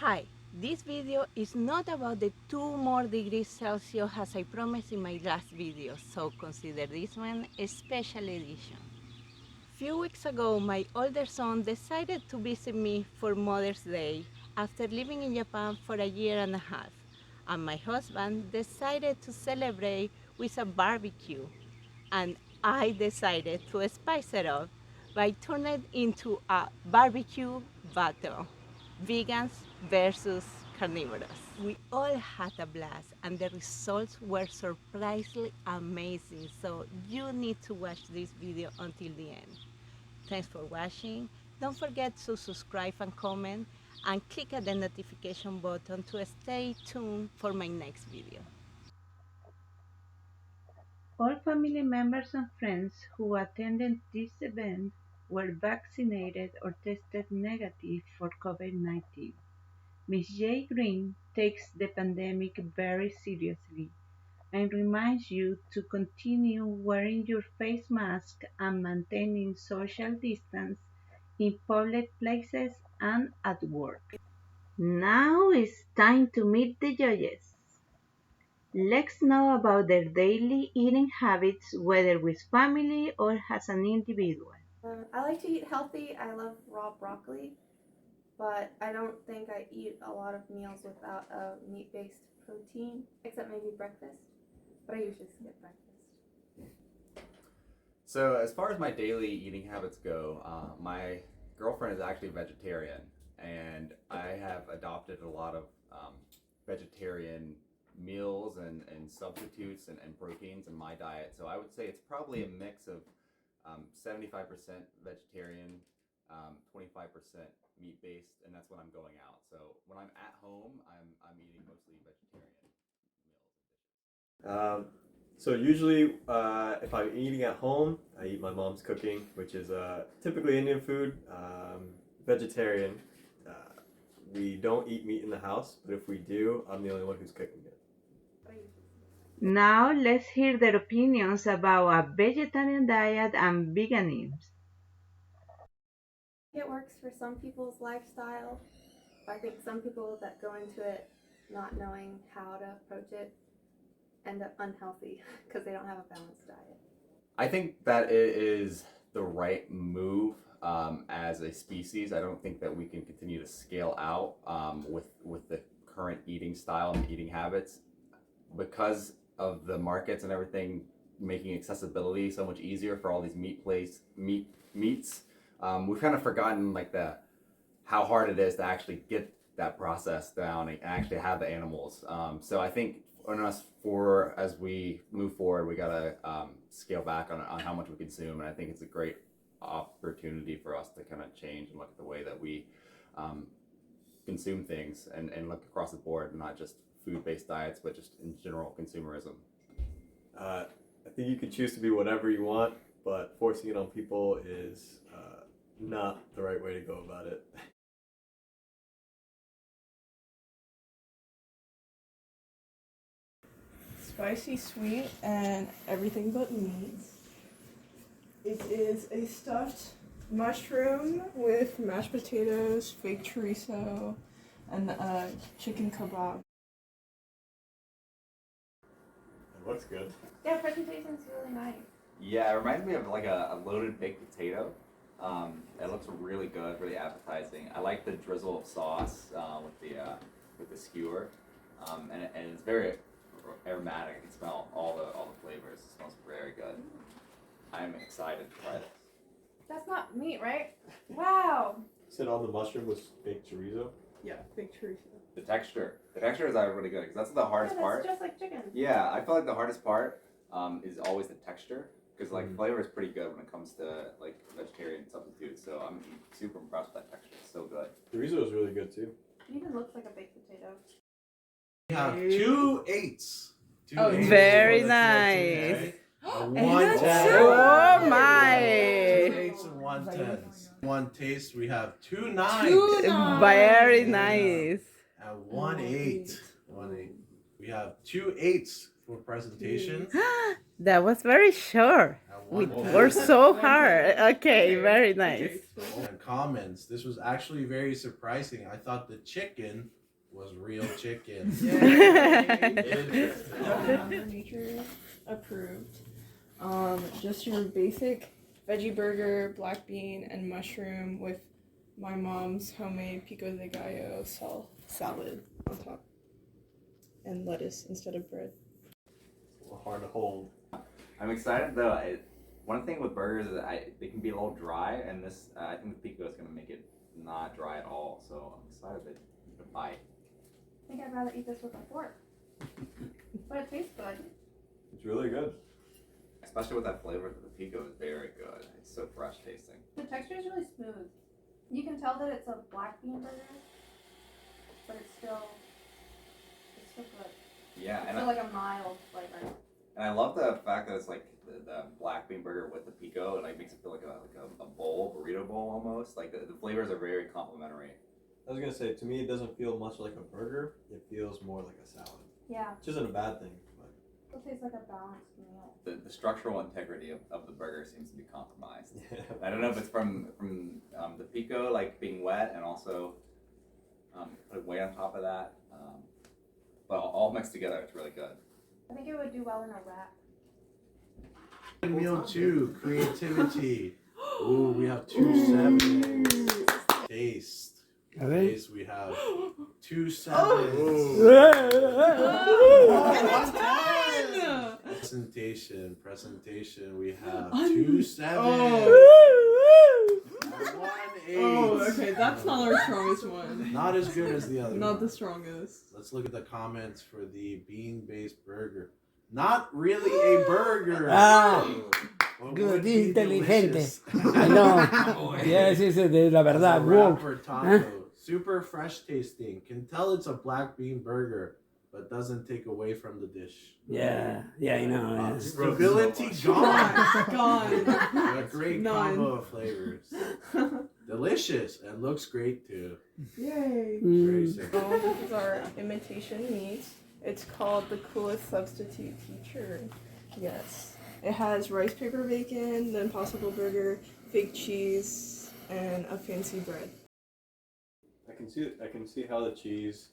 Hi, this video is not about the 2 more degrees Celsius as I promised in my last video, so consider this one a special edition. Few weeks ago, my older son decided to visit me for Mother's Day after living in Japan for a year and a half, and my husband decided to celebrate with a barbecue, and I decided to spice it up by turning it into a barbecue battle. Vegans versus carnivores. We all had a blast and the results were surprisingly amazing, so you need to watch this video until the end. Thanks for watching. Don't forget to subscribe and comment and click at the notification button to stay tuned for my next video. All family members and friends who attended this event were vaccinated or tested negative for COVID-19. Ms. J. Green takes the pandemic very seriously and reminds you to continue wearing your face mask and maintaining social distance in public places and at work. Now it's time to meet the judges. Let's know about their daily eating habits, whether with family or as an individual. I like to eat healthy. I love raw broccoli, but I don't think I eat a lot of meals without a meat-based protein, except maybe breakfast. But I usually skip breakfast. So as far as my daily eating habits go, my girlfriend is actually vegetarian, and I have adopted a lot of vegetarian meals and substitutes and proteins in my diet. So I would say it's probably a mix of 75% vegetarian, 25% meat-based, and that's when I'm going out. So when I'm at home, I'm eating mostly vegetarian meals. So usually, if I'm eating at home, I eat my mom's cooking, which is typically Indian food, vegetarian. We don't eat meat in the house, but if we do, I'm the only one who's cooking it. Now let's hear their opinions about a vegetarian diet and veganism. It works for some people's lifestyle. I think some people that go into it not knowing how to approach it end up unhealthy because they don't have a balanced diet. I think that it is the right move as a species. I don't think that we can continue to scale out with the current eating style and eating habits because of the markets and everything making accessibility so much easier for all these meats. We've kind of forgotten like how hard it is to actually get that process down and actually have the animals. So I think on us as we move forward, we gotta scale back on how much we consume, and I think it's a great opportunity for us to kind of change and look at the way that we consume things and look across the board, not just food-based diets, but just in general consumerism. I think you can choose to be whatever you want, but forcing it on people is not the right way to go about it. Spicy, sweet, and everything but meat. It is a stuffed mushroom with mashed potatoes, fake chorizo, and chicken kebab. It looks good. Yeah, presentation's really nice. Yeah, it reminds me of like a loaded baked potato. It looks really good, really appetizing. I like the drizzle of sauce with the skewer, and it's very aromatic. I can smell all the flavors. It smells very good. I'm excited to try this. That's not meat, right? Wow. Sit on the mushroom with baked chorizo. Yeah, fake chorizo. The texture is really good because that's the hardest Yeah, part. that's just like chicken. Yeah, I feel like the hardest part is always the texture because like flavor is pretty good when it comes to like vegetarian substitutes. So I'm super impressed with that texture. It's so good. Chorizo is really good too. It even looks like a baked potato. We have 2 8s. Very nice. One And 10. Oh my! 2 8s and 1 10s. One taste, we have 2 9s. Very nice. And 1 8. 1 8. We have 2 8s for presentation. That was very sure. And We worked so hard. Okay, very nice. And comments. This was actually very surprising. I thought the chicken was real chicken. Mother Nature approved. Just your basic veggie burger, black bean, and mushroom with my mom's homemade pico de gallo salad on top. And lettuce instead of bread. It's a little hard to hold. I'm excited though. One thing with burgers is they can be a little dry, and this I think the pico is gonna make it not dry at all. So I'm excited that you can bite. I think I'd rather eat this with a fork. But it tastes good. It's really good. Especially with that flavor, the pico is very good. It's so fresh tasting. The texture is really smooth. You can tell that it's a black bean burger, but it's still good. Yeah, It's and still like a mild flavor. I love the fact that it's like the black bean burger with the pico. It like makes it feel like a bowl, burrito bowl almost. Like the flavors are very complementary. I was gonna say, to me, it doesn't feel much like a burger. It feels more like a salad. Yeah, Which isn't a bad thing, but it tastes like a balanced meal. The structural integrity of the burger seems to be compromised. yeah. I don't know if it's from the pico like being wet and also put weight on top of that. But all mixed together, it's really good. I think it would do well in a wrap. Meal 2, creativity. Ooh, we have 2 sevens. Taste. Taste, we have 2 sevens. Presentation, we have 2 sevens. And 1 8. Oh, okay, that's not our strongest one. Not as good as the other Not one. the strongest. Let's look at the comments for the bean-based burger. Not really a burger. What Good, would be inteligente. delicious? I know. Yes, es de la verdad. It's a Wolf. wrapper taco. Super fresh tasting. Can tell it's a black bean burger, but doesn't take away from the dish. Yeah, I know. Yeah. Stability gone. Gone. A great None. combo of flavors. Delicious and looks great too. Yay. Very Mm. simple. This is our imitation meat. It's called the coolest substitute teacher. Yes. It has rice paper bacon, the Impossible Burger, fake cheese, and a fancy bread. I can see how the cheese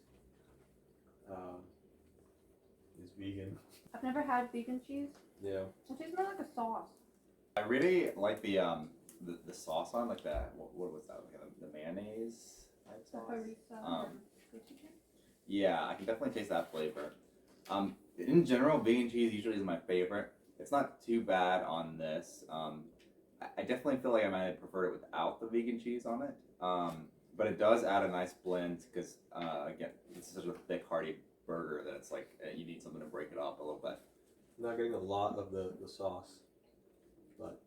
is vegan. I've never had vegan cheese. Yeah. It tastes more like a sauce. I really like the sauce on like that. What was that? Like the mayonnaise type The sauce. harissa and gochujang. Yeah, I can definitely taste that flavor. In general, vegan cheese usually is my favorite. It's not too bad on this. I definitely feel like I might have preferred it without the vegan cheese on it. But it does add a nice blend because, again, it's such a thick, hearty burger that it's like you need something to break it up a little bit. I'm not getting a lot of the sauce, but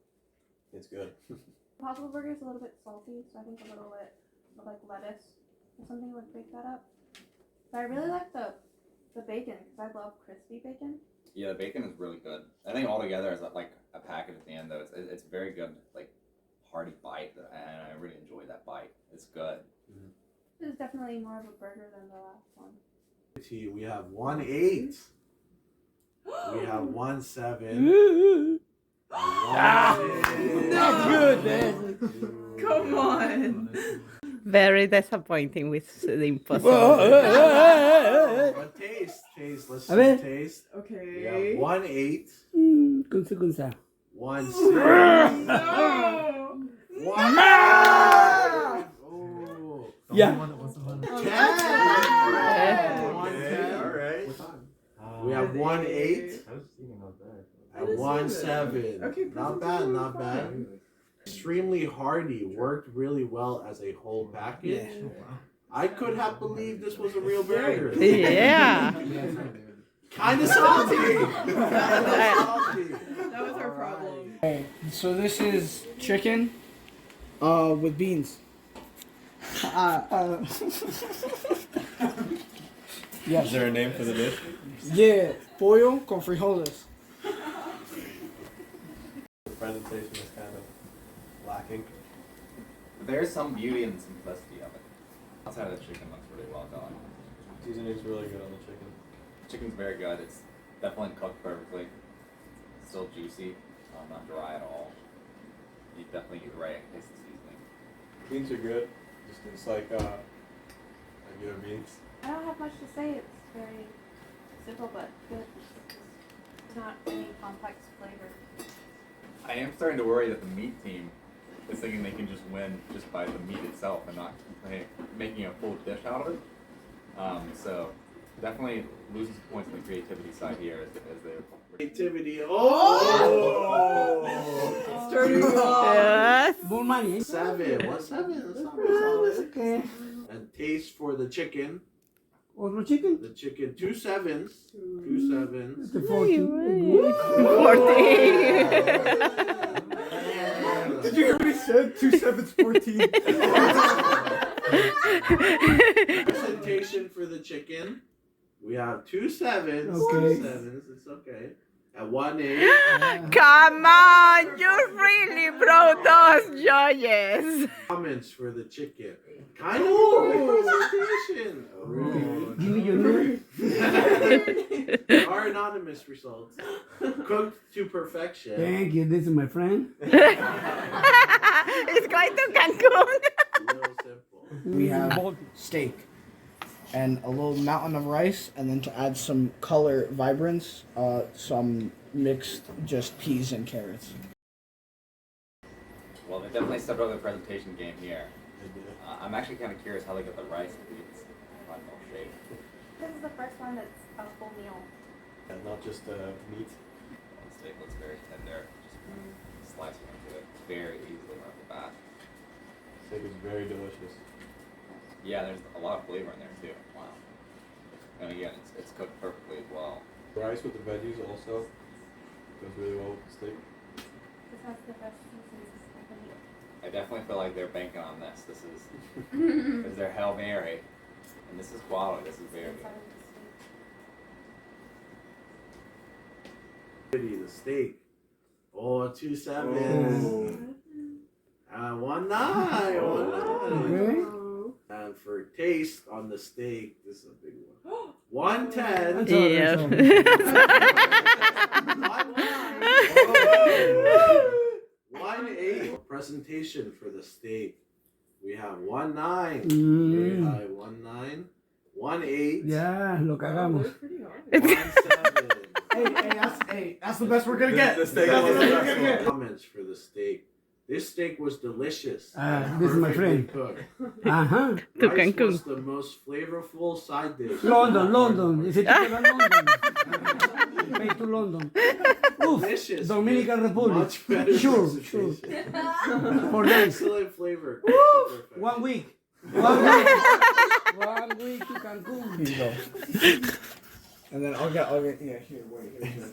it's good. Impossible Burger is a little bit salty, so I think a little bit of like lettuce or something would break that up. But I really like the bacon because I love crispy bacon. Yeah, the bacon is really good. I think altogether as like a package at the end though, it's very good, like hearty bite, and I really enjoy that bite. It's good. This is definitely more of a burger than the last one. We have 1 8. We have 1 7. That's good, man. Come on. Very disappointing with the Impossible. But taste. Let's A ver. see taste. We Okay. have 1 8. Kunsa. 1 6. No. 1 9. Oh. Yeah. 10. Okay, all right. We have 1 8 I and just 1 said 7. Okay, Not presentation bad, not was bad. fine. Extremely hearty. Worked really well as a whole package. Yeah. I could have believed this was a real burger. Yeah. Kind of salty. That was our problem. So this is chicken, with beans. Yes. Is there a name for the dish? Yeah, pollo con frijoles. The presentation is kind of lacking. There's some beauty in the simplicity of it. Outside of the chicken looks really well done. Seasoning's really good on the chicken. Chicken's very good. It's definitely cooked perfectly. Still juicy. not dry at all. You definitely get the right taste of seasoning. Beans are good. Just it's like regular beans. I don't have much to say. It's very simple but good. It's not any complex flavor. I am starting to worry that the meat team is thinking they can just win just by the meat itself and not making a full dish out of it. So definitely losing some points on the creativity side here as they're Creativity. Starting Yes. more money. 7. 1 7. That's not bad. Okay. And taste for the chicken. Other chicken? The chicken, 2 7s. 2 7s. The 14. 14. Did you hear what he said? 2 7s, 14. Presentation for the chicken. We have 2 7s. Okay. 2 7s. It's okay. And 1 8. Come on, you really brought those joyous. Comments for the chicken. Kind of good presentation. Give me your number. Our anonymous results. Cooked to perfection. Thank you. This is my friend. It's going to Cancun. Real simple. We have steak and a little mountain of rice, and then to add some color vibrance, some mixed just peas and carrots. well, they definitely stepped up their presentation game here. I'm actually kind of curious how they got the rice and beans final shape. This is the first one that's a full meal. And not just meat. Well, the steak looks very tender, just slicing into it very easily right off the bat. Steak is very delicious. Yeah, there's a lot of flavor in there too. Wow. And again, it's cooked perfectly as well. Rice with the veggies also goes really well with the steak. This has the best seasonings of the meat. I definitely feel like they're banking on this. This is their Hail Mary, and this is quality. This is very good. The steak. Oh, 2 7s. 1 9. 1 9. Okay. And for taste on the steak, this is a big one. 1 10. Yeah. 1 8. Presentation for the steak. We have 1 9. Very high. 1 9. 1 8. Yeah, lo cagamos. 1 7. Hey, that's the best we're gonna get. The steak That's was the the best we're best gonna get. Comments for the steak. This steak was delicious. This is my Perfectly friend. cooked. Uh-huh. To Rice Cancun. was the most flavorful side dish. London. Ese tipo era London. Pay to London. Oof. Delicious. Dominican Republic. Much better Sure. presentation. For days. Excellent flavor. 1 week. 1 week to Cancun. Here you go. And then I'll get, yeah, here, wait, here.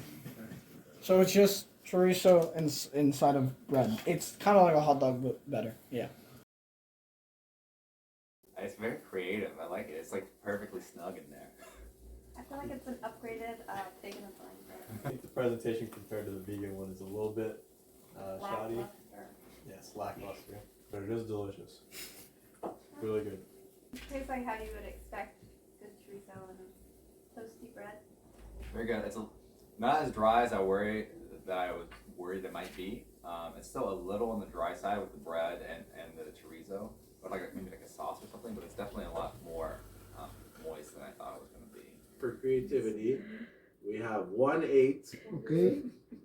So it's just chorizo inside of bread. It's kind of like a hot dog, but better. Yeah. It's very creative. I like it. It's like perfectly snug in there. I feel like it's an upgraded pig in a blind bread. I think the presentation compared to the vegan one is a little bit shoddy. Lackluster. Yes, lackluster. But it is delicious. Really good. It tastes like how you would expect good chorizo and toasty bread. Very good. It's not as dry as I was worried it might be. It's still a little on the dry side with the bread and the chorizo, but maybe like a sauce or something. But it's definitely a lot more moist than I thought it was going to be. For creativity, we have 1 8. Okay.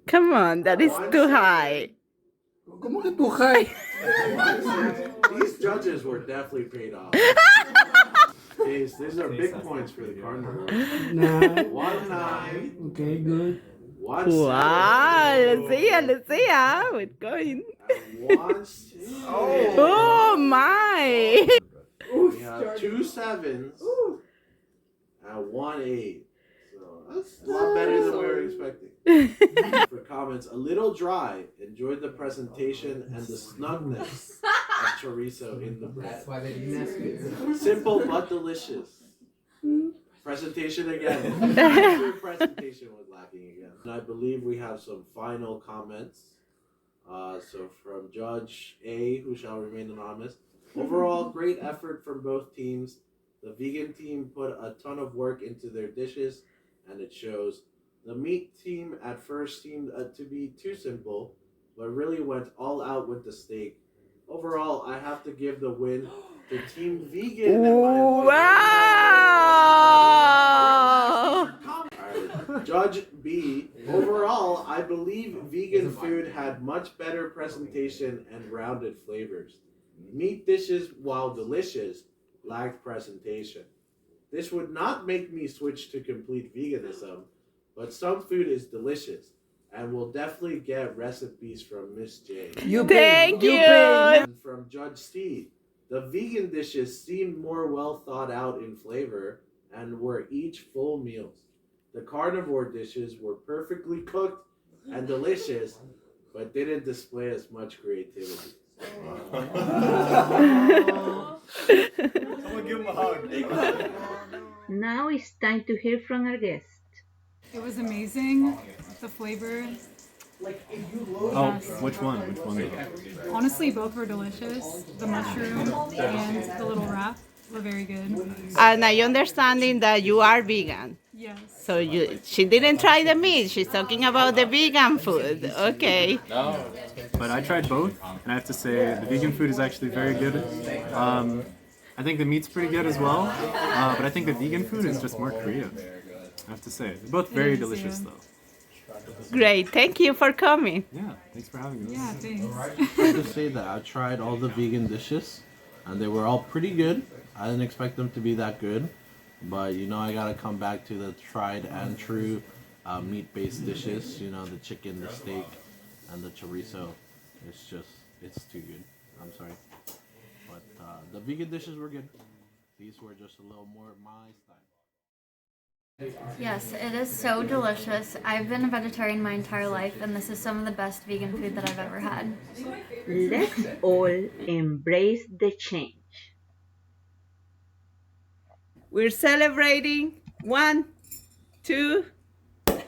Come on, that is too high. ¿Cómo que tu high? These judges were definitely paid off. These are big points for the Carnivores. 9. 1 9. Okay, good. 1 7. Wow, Lucia, we're going. And 1 6. Oh my! We have 2 7s and 1 8. So that's a lot better than we were expecting. For comments, a little dry. Enjoyed the presentation and the snugness of chorizo in the bread. That's why they didn't ask you. Simple but delicious. Presentation again. Your presentation was lacking again. And I believe we have some final comments. So from Judge A, who shall remain anonymous. Overall, great effort from both teams. The vegan team put a ton of work into their dishes, and it shows. The meat team at first seemed to be too simple, but really went all out with the steak. Overall, I have to give the win to Team Vegan. Wow! Alright, Judge B. Overall, I believe vegan food had much better presentation and rounded flavors. Meat dishes, while delicious, lacked presentation. This would not make me switch to complete veganism, but some food is delicious and will definitely get recipes from Miss J. Thank you! And from Judge C. The vegan dishes seemed more well thought out in flavor and were each full meals. The carnivore dishes were perfectly cooked and delicious, but didn't display as much creativity. Someone give him a hug. Now it's time to hear from our guest. It was amazing. The flavor. Oh, which one? Honestly, both were delicious. The mushroom and the little wrap were very good. And I understanding that you are vegan. Yes. So she didn't try the meat. She's talking about the vegan food. Okay. But I tried both, and I have to say the vegan food is actually very good. I think the meat's pretty good as well, but I think the vegan food is just more creative. I have to say, they're both very delicious though. Great. Thank you for coming. Yeah, thanks for having us. Yeah, thanks. I have to say that I tried all the vegan dishes, and they were all pretty good. I didn't expect them to be that good, but you know I gotta come back to the tried and true meat-based dishes. You know, the chicken, the steak, and the chorizo. It's too good. I'm sorry, but the vegan dishes were good. These were just a little more my style. Yes, it is so delicious. I've been a vegetarian my entire life, and this is some of the best vegan food that I've ever had. Let's all embrace the change. We're celebrating. 1, 2, 3.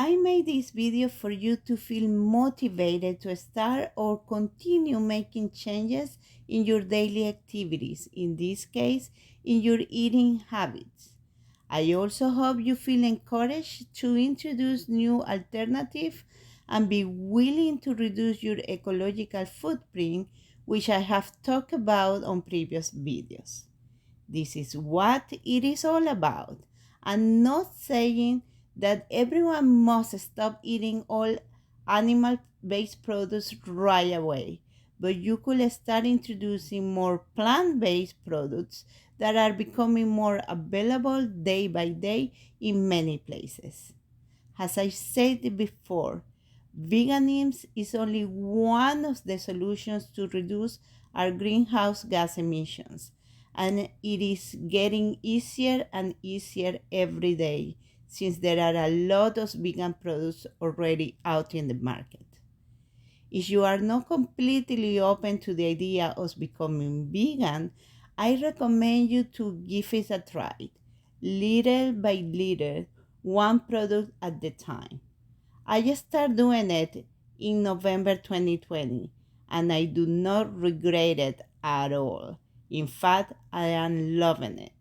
I made this video for you to feel motivated to start or continue making changes in your daily activities, in this case, in your eating habits. I also hope you feel encouraged to introduce new alternatives and be willing to reduce your ecological footprint, which I have talked about on previous videos. This is what it is all about. I'm not saying that everyone must stop eating all animal-based products right away, but you could start introducing more plant-based products that are becoming more available day by day in many places. As I said before, veganism is only one of the solutions to reduce our greenhouse gas emissions, and it is getting easier and easier every day, since there are a lot of vegan products already out in the market. If you are not completely open to the idea of becoming vegan, I recommend you to give it a try, little by little, one product at a time. I started doing it in November 2020, and I do not regret it at all. In fact, I am loving it.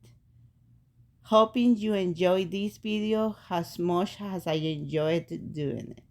Hoping you enjoyed this video as much as I enjoyed doing it.